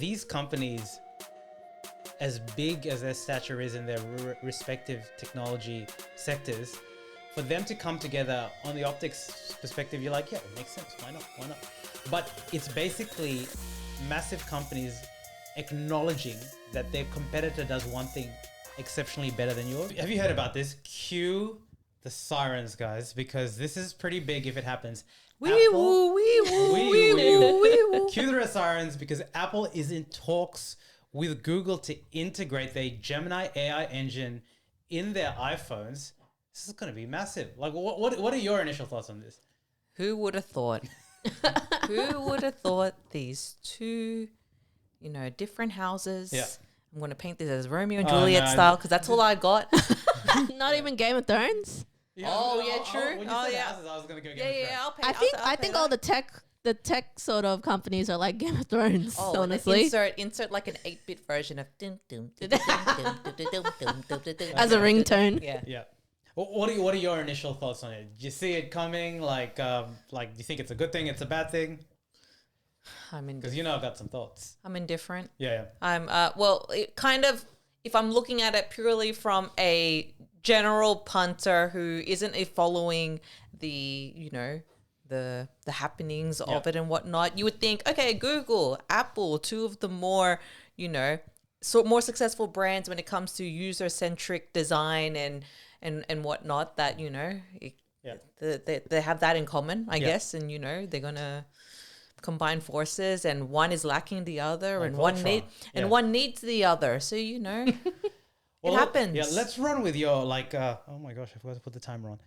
these companies, as big as their stature is in their respective technology sectors, for them to come together on the optics perspective, you're like, yeah, it makes sense. Why not? Why not? But it's basically massive companies acknowledging that their competitor does one thing exceptionally better than yours. Have you heard about this? Cue the sirens, guys, because this is pretty big if it happens. Wee woo, wee woo, wee woo, wee woo. Cue the sirens because Apple is in talks with Google to integrate their Gemini AI engine in their iPhones. This is going to be massive. Like, what are your initial thoughts on this? Who would have thought? Who would have thought these two, different houses? Yeah. I'm going to paint this as Romeo and Juliet style because that's all I got. Not even Game of Thrones. Yeah, true. When you said houses, I was going to go get I'll paint. I think all the tech sort of companies are like Game of Thrones. Honestly, insert like an 8-bit version of dum dum dum as a ringtone. Yeah. Yeah. What are your initial thoughts on it? Do you see it coming? Like, do you think it's a good thing? It's a bad thing? Because I've got some thoughts. I'm indifferent. Yeah. I'm it kind of, if I'm looking at it purely from a general punter who isn't following the the happenings of it and whatnot, you would think, okay, Google, Apple, two of the more more successful brands when it comes to user centric design and whatnot, that they have that in common, I guess, and they're gonna combine forces, and one is lacking the other, Like and Voltron. one needs the other. So it happens. Yeah, let's run with your oh my gosh, I forgot to put the timer on.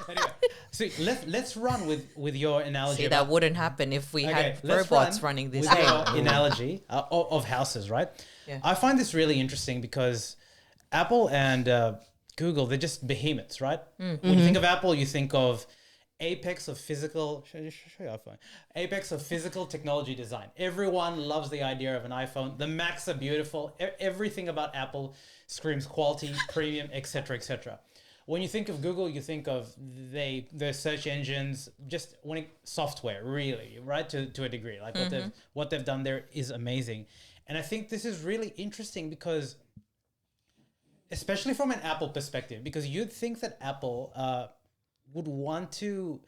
Anyway, so let's run with your analogy. See, that wouldn't happen if we had robots running this. With your analogy of houses, right? Yeah. I find this really interesting because Apple and Google, they're just behemoths, right? When you think of Apple, you think of apex of physical apex of physical technology design. Everyone loves the idea of an iPhone. The Macs are beautiful. Everything about Apple screams quality, premium, etc., etc. When you think of Google, you think of their search engines, just software, really, right? To a degree, like what they've done there is amazing. And I think this is really interesting because, especially from an Apple perspective, because you'd think that Apple would want to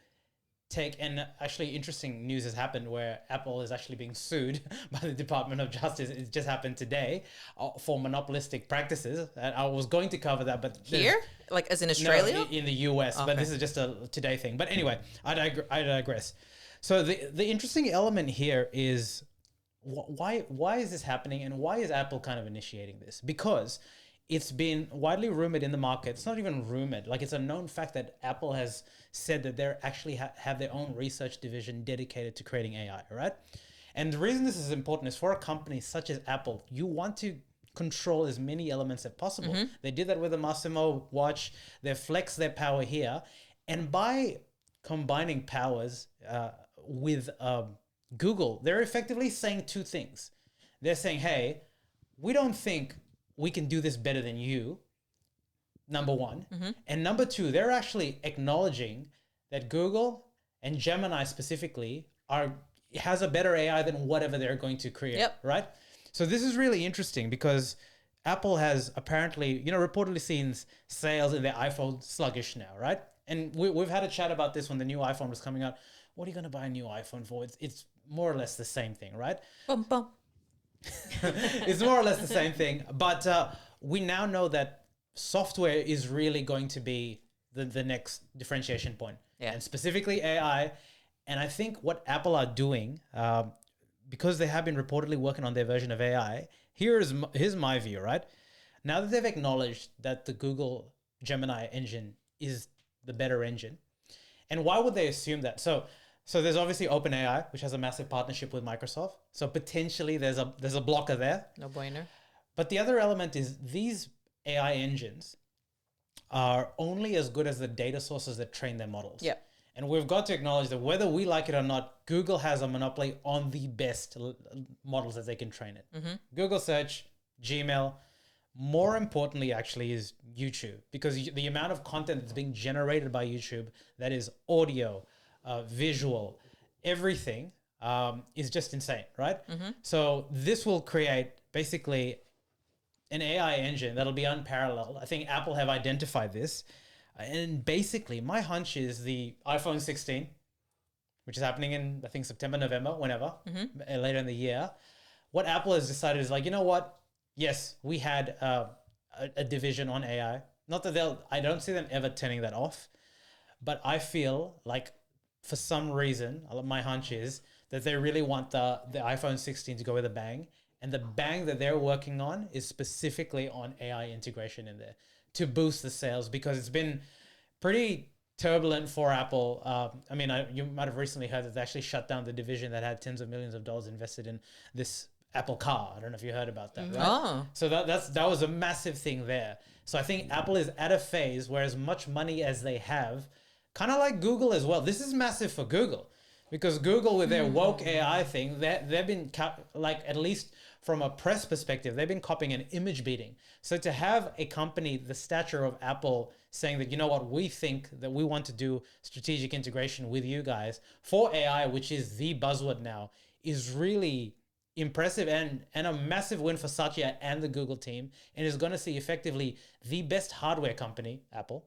take, and actually interesting news has happened where Apple is actually being sued by the Department of Justice. It just happened today for monopolistic practices. And I was going to cover that, but here, like as in Australia, no, in the US, but this is just a today thing. But anyway, I digress. So the interesting element here is why is this happening, and why is Apple kind of initiating this? Because it's been widely rumored in the market. It's not even rumored. Like, it's a known fact that Apple has said that they're actually have their own research division dedicated to creating AI, right? And the reason this is important is for a company such as Apple, you want to control as many elements as possible. They did that with the Massimo watch. They flexed their power here. And by combining powers with Google, they're effectively saying two things. They're saying, hey, we don't think we can do this better than you, number one. And number two, they're actually acknowledging that Google and Gemini specifically has a better AI than whatever they're going to create, right? So this is really interesting because Apple has apparently, reportedly seen sales in their iPhone sluggish now, right? And we've had a chat about this when the new iPhone was coming out. What are you going to buy a new iPhone for? It's more or less the same thing, right? Bum, bum. It's more or less the same thing, but we now know that software is really going to be the next differentiation point, and specifically AI. And I think what Apple are doing, because they have been reportedly working on their version of AI, here's my view, right? Now that they've acknowledged that the Google Gemini engine is the better engine, and why would they assume that? So there's obviously OpenAI, which has a massive partnership with Microsoft. So potentially there's a blocker there. No bueno. But the other element is these AI engines are only as good as the data sources that train their models. Yeah. And we've got to acknowledge that whether we like it or not, Google has a monopoly on the best models that they can train it. Google Search, Gmail, more importantly actually is YouTube, because the amount of content that's being generated by YouTube, that is audio, visual, everything, is just insane, right? So this will create basically an AI engine that'll be unparalleled. I think Apple have identified this. And basically, my hunch is the iPhone 16, which is happening in, I think, September, November, whenever, later in the year. What Apple has decided is like, you know what? Yes, we had a division on AI. Not that I don't see them ever turning that off. But I feel like for some reason, my hunch is that they really want the iPhone 16 to go with a bang. And the bang that they're working on is specifically on AI integration in there to boost the sales, because it's been pretty turbulent for Apple. I mean, you might have recently heard that they actually shut down the division that had tens of millions of dollars invested in this Apple car. I don't know if you heard about that, right? Oh. So that was a massive thing there. So I think Apple is at a phase where as much money as they have, kind of like Google as well. This is massive for Google, because Google with their woke AI thing, they've been like, at least from a press perspective, they've been copying an image beating. So to have a company the stature of Apple saying that, you know what, we think that we want to do strategic integration with you guys for AI, which is the buzzword now, is really impressive and a massive win for Satya and the Google team, and is going to see effectively the best hardware company, Apple,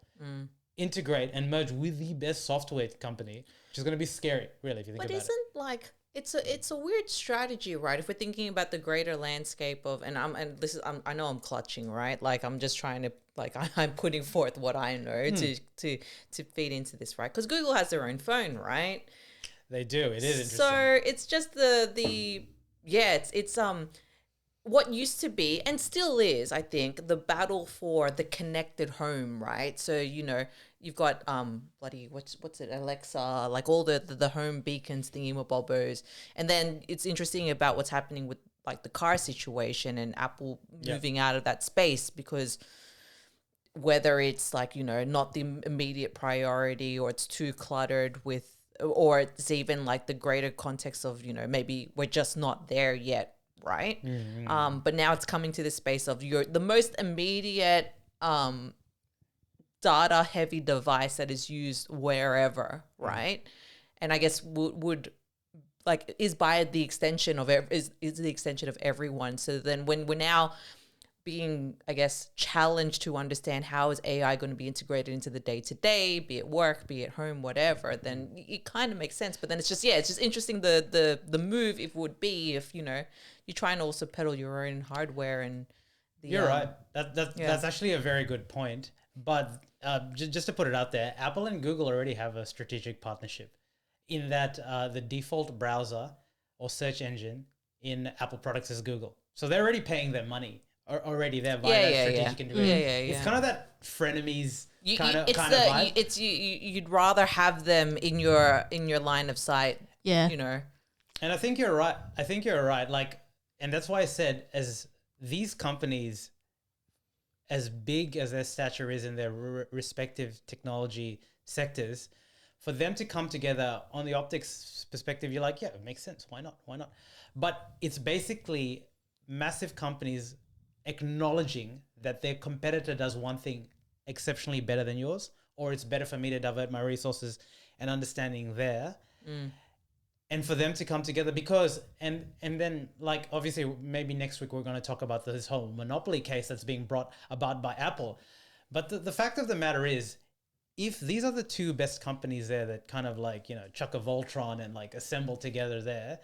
integrate and merge with the best software company, which is going to be scary, really, if you think about it. But isn't like it's a weird strategy, right? If we're thinking about the greater landscape of, I know I'm clutching, right? Like I'm just trying to, like, I'm putting forth what I know to feed into this, right? Because Google has their own phone, right? They do. It is interesting. So it's just it's what used to be and still is, I think, the battle for the connected home, right? So, you know, you've got what's it, Alexa, like all the home beacons, thingy-mabobbos. And then it's interesting about what's happening with like the car situation and Apple moving out of that space, because whether it's like, you know, not the immediate priority, or it's too cluttered with, or it's even like the greater context of, you know, maybe we're just not there yet, right? But now it's coming to the space of the most immediate data heavy device that is used wherever, right? And I guess would like is by the extension of is the extension of everyone. So then when we're now being, I guess, challenged to understand how is AI going to be integrated into the day-to-day, be it work, be it home, whatever, then it kind of makes sense. But then it's just interesting the move if would be if, you know, you try and also peddle your own hardware and You're right. That's actually a very good point. But just to put it out there, Apple and Google already have a strategic partnership in that the default browser or search engine in Apple products is Google. So they're already paying their money already there via that strategic integration. It's kind of that frenemies kind of vibe. You'd rather have them in your line of sight. Yeah. You know. And I think you're right. Like, and that's why I said, as these companies, as big as their stature is in their respective technology sectors, for them to come together on the optics perspective, you're like, yeah, it makes sense. Why not? But it's basically massive companies acknowledging that their competitor does one thing exceptionally better than yours, or it's better for me to divert my resources and understanding there. And for them to come together, because and then, like, obviously maybe next week we're going to talk about this whole monopoly case that's being brought about by Apple. But the fact of the matter is, if these are the two best companies there that kind of like, you know, chuck a Voltron and like assemble together there,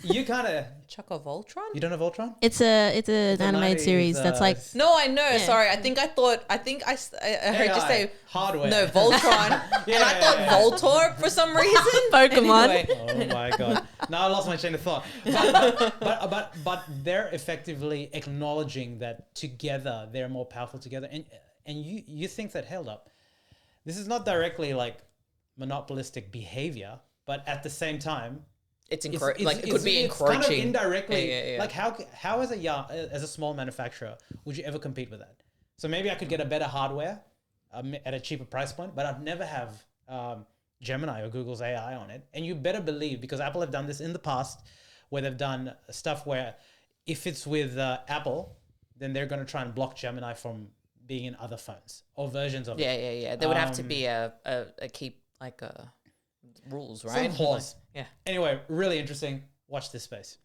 you kind of Chuck a Voltron? You don't know Voltron? It's an animated series that's like No, I know. Yeah. Sorry, I think I heard you say hardware. No, Voltron, and I thought Voltor for some reason. Pokemon. Anyway. Oh my god! Now I lost my chain of thought. But they're effectively acknowledging that together they're more powerful together, and you think that held up. This is not directly like monopolistic behavior, but at the same time, it could be encroaching. Kind of indirectly. Yeah. Like how as a small manufacturer would you ever compete with that? So maybe I could get a better hardware at a cheaper price point, but I'd never have Gemini or Google's AI on it. And you better believe, because Apple have done this in the past, where they've done stuff where if it's with Apple, then they're going to try and block Gemini from being in other phones or versions of it. Yeah. There would have to be a keep like a rules, Some right? clause. Yeah. Anyway, really interesting. Watch this space.